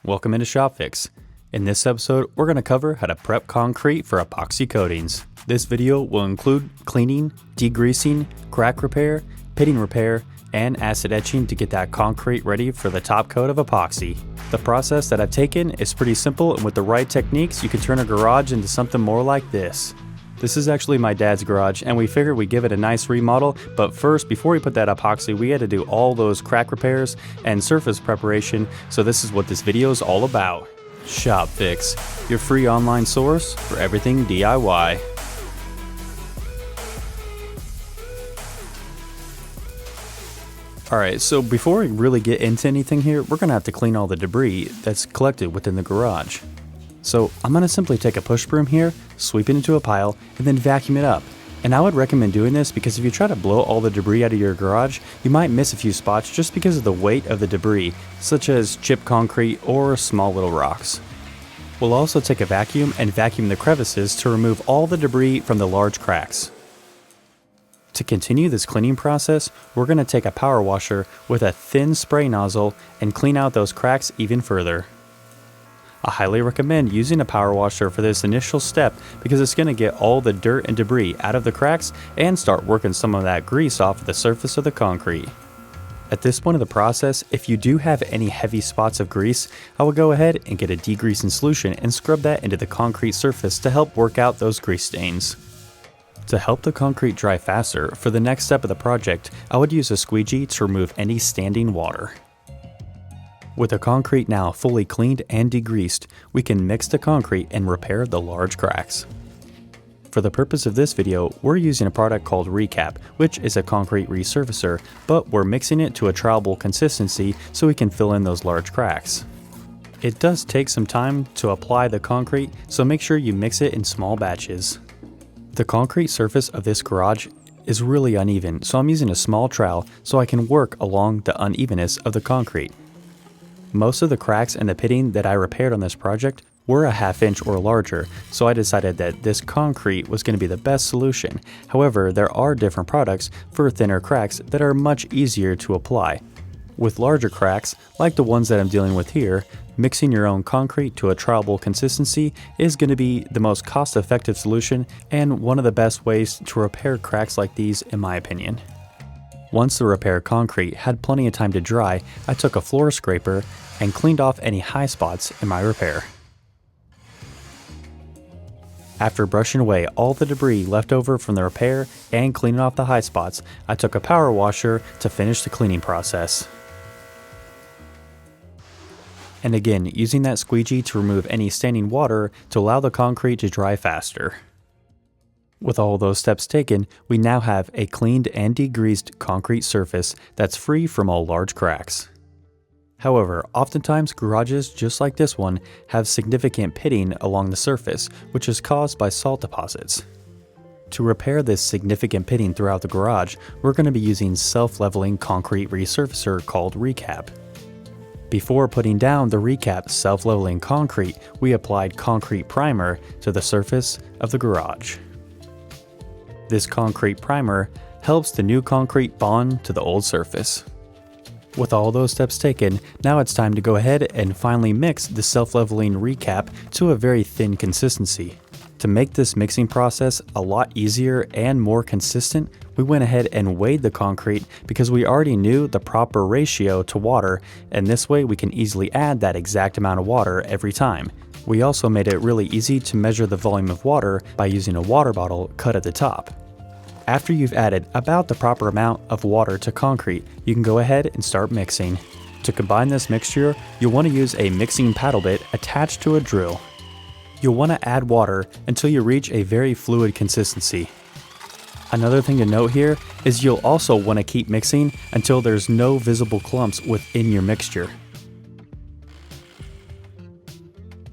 Welcome into Shopfix. In this episode, we're going to cover how to prep concrete for epoxy coatings. This video will include cleaning, degreasing, crack repair, pitting repair, and acid etching to get that concrete ready for the top coat of epoxy. The process that I've taken is pretty simple, and with the right techniques, you can turn a garage into something more like this. This is actually my dad's garage, and we figured we'd give it a nice remodel, but first, before we put that epoxy, we had to do all those crack repairs and surface preparation, so this is what this video is all about. Shopfix, your free online source for everything DIY. Alright, so before we really get into anything here, we're going to have to clean all the debris that's collected within the garage. So I'm going to simply take a push broom here, sweep it into a pile, and then vacuum it up. And I would recommend doing this because if you try to blow all the debris out of your garage, you might miss a few spots just because of the weight of the debris, such as chipped concrete or small little rocks. We'll also take a vacuum and vacuum the crevices to remove all the debris from the large cracks. To continue this cleaning process, we're going to take a power washer with a thin spray nozzle and clean out those cracks even further. I highly recommend using a power washer for this initial step because it's going to get all the dirt and debris out of the cracks and start working some of that grease off of the surface of the concrete. At this point of the process, if you do have any heavy spots of grease, I will go ahead and get a degreasing solution and scrub that into the concrete surface to help work out those grease stains. To help the concrete dry faster, for the next step of the project, I would use a squeegee to remove any standing water. With the concrete now fully cleaned and degreased, we can mix the concrete and repair the large cracks. For the purpose of this video, we're using a product called Recap, which is a concrete resurfacer, but we're mixing it to a trowelable consistency so we can fill in those large cracks. It does take some time to apply the concrete, so make sure you mix it in small batches. The concrete surface of this garage is really uneven, so I'm using a small trowel so I can work along the unevenness of the concrete. Most of the cracks and the pitting that I repaired on this project were a ½ inch or larger, so I decided that this concrete was going to be the best solution. However, there are different products for thinner cracks that are much easier to apply. With larger cracks, like the ones that I'm dealing with here, mixing your own concrete to a trowelable consistency is going to be the most cost-effective solution and one of the best ways to repair cracks like these in my opinion. Once the repair concrete had plenty of time to dry, I took a floor scraper and cleaned off any high spots in my repair. After brushing away all the debris left over from the repair and cleaning off the high spots, I took a power washer to finish the cleaning process. And again, using that squeegee to remove any standing water to allow the concrete to dry faster. With all those steps taken, we now have a cleaned and degreased concrete surface that's free from all large cracks. However, oftentimes garages just like this one have significant pitting along the surface, which is caused by salt deposits. To repair this significant pitting throughout the garage, we're going to be using self-leveling concrete resurfacer called Recap. Before putting down the Recap self-leveling concrete, we applied concrete primer to the surface of the garage. This concrete primer helps the new concrete bond to the old surface. With all those steps taken, now it's time to go ahead and finally mix the self-leveling Recap to a very thin consistency. To make this mixing process a lot easier and more consistent, we went ahead and weighed the concrete because we already knew the proper ratio to water, and this way we can easily add that exact amount of water every time. We also made it really easy to measure the volume of water by using a water bottle cut at the top. After you've added about the proper amount of water to concrete, you can go ahead and start mixing. To combine this mixture, you'll want to use a mixing paddle bit attached to a drill. You'll want to add water until you reach a very fluid consistency. Another thing to note here is you'll also want to keep mixing until there's no visible clumps within your mixture.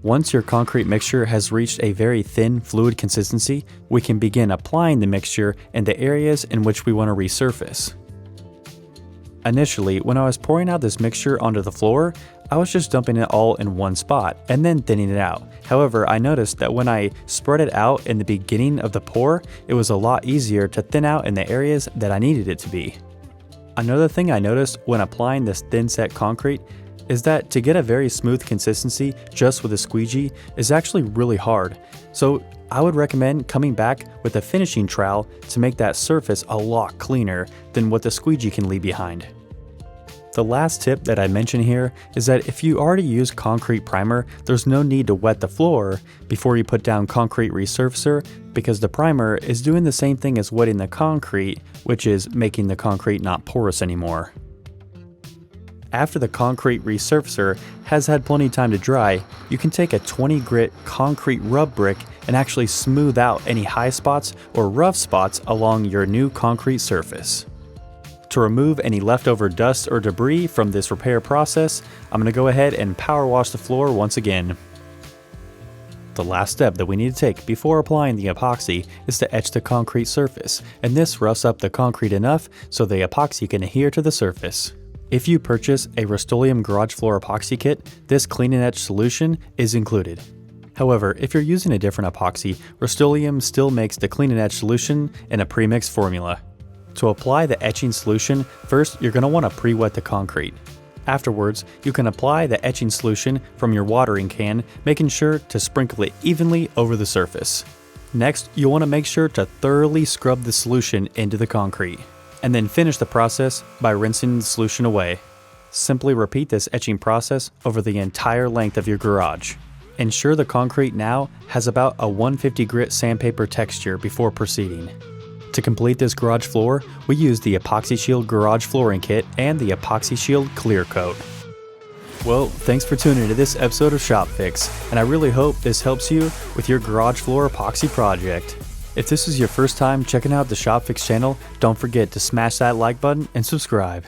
Once your concrete mixture has reached a very thin, fluid consistency, we can begin applying the mixture in the areas in which we want to resurface. Initially, when I was pouring out this mixture onto the floor, I was just dumping it all in one spot and then thinning it out. However, I noticed that when I spread it out in the beginning of the pour, it was a lot easier to thin out in the areas that I needed it to be. Another thing I noticed when applying this thin set concrete is that to get a very smooth consistency just with a squeegee is actually really hard. So I would recommend coming back with a finishing trowel to make that surface a lot cleaner than what the squeegee can leave behind. The last tip that I mention here is that if you already use concrete primer, there's no need to wet the floor before you put down concrete resurfacer, because the primer is doing the same thing as wetting the concrete, which is making the concrete not porous anymore. After the concrete resurfacer has had plenty of time to dry, you can take a 20 grit concrete rub brick and actually smooth out any high spots or rough spots along your new concrete surface. To remove any leftover dust or debris from this repair process, I'm going to go ahead and power wash the floor once again. The last step that we need to take before applying the epoxy is to etch the concrete surface, and this roughs up the concrete enough so the epoxy can adhere to the surface. If you purchase a Rust-Oleum garage floor epoxy kit, this clean and etch solution is included. However, if you're using a different epoxy, Rust-Oleum still makes the clean and etch solution in a premixed formula. To apply the etching solution, first you're going to want to pre-wet the concrete. Afterwards, you can apply the etching solution from your watering can, making sure to sprinkle it evenly over the surface. Next, you'll want to make sure to thoroughly scrub the solution into the concrete, and then finish the process by rinsing the solution away. Simply repeat this etching process over the entire length of your garage. Ensure the concrete now has about a 150 grit sandpaper texture before proceeding. To complete this garage floor, we use the Epoxy Shield Garage Flooring Kit and the Epoxy Shield Clear Coat. Well, thanks for tuning into this episode of Shopfix, and I really hope this helps you with your garage floor epoxy project. If this is your first time checking out the Shopfix channel, don't forget to smash that like button and subscribe.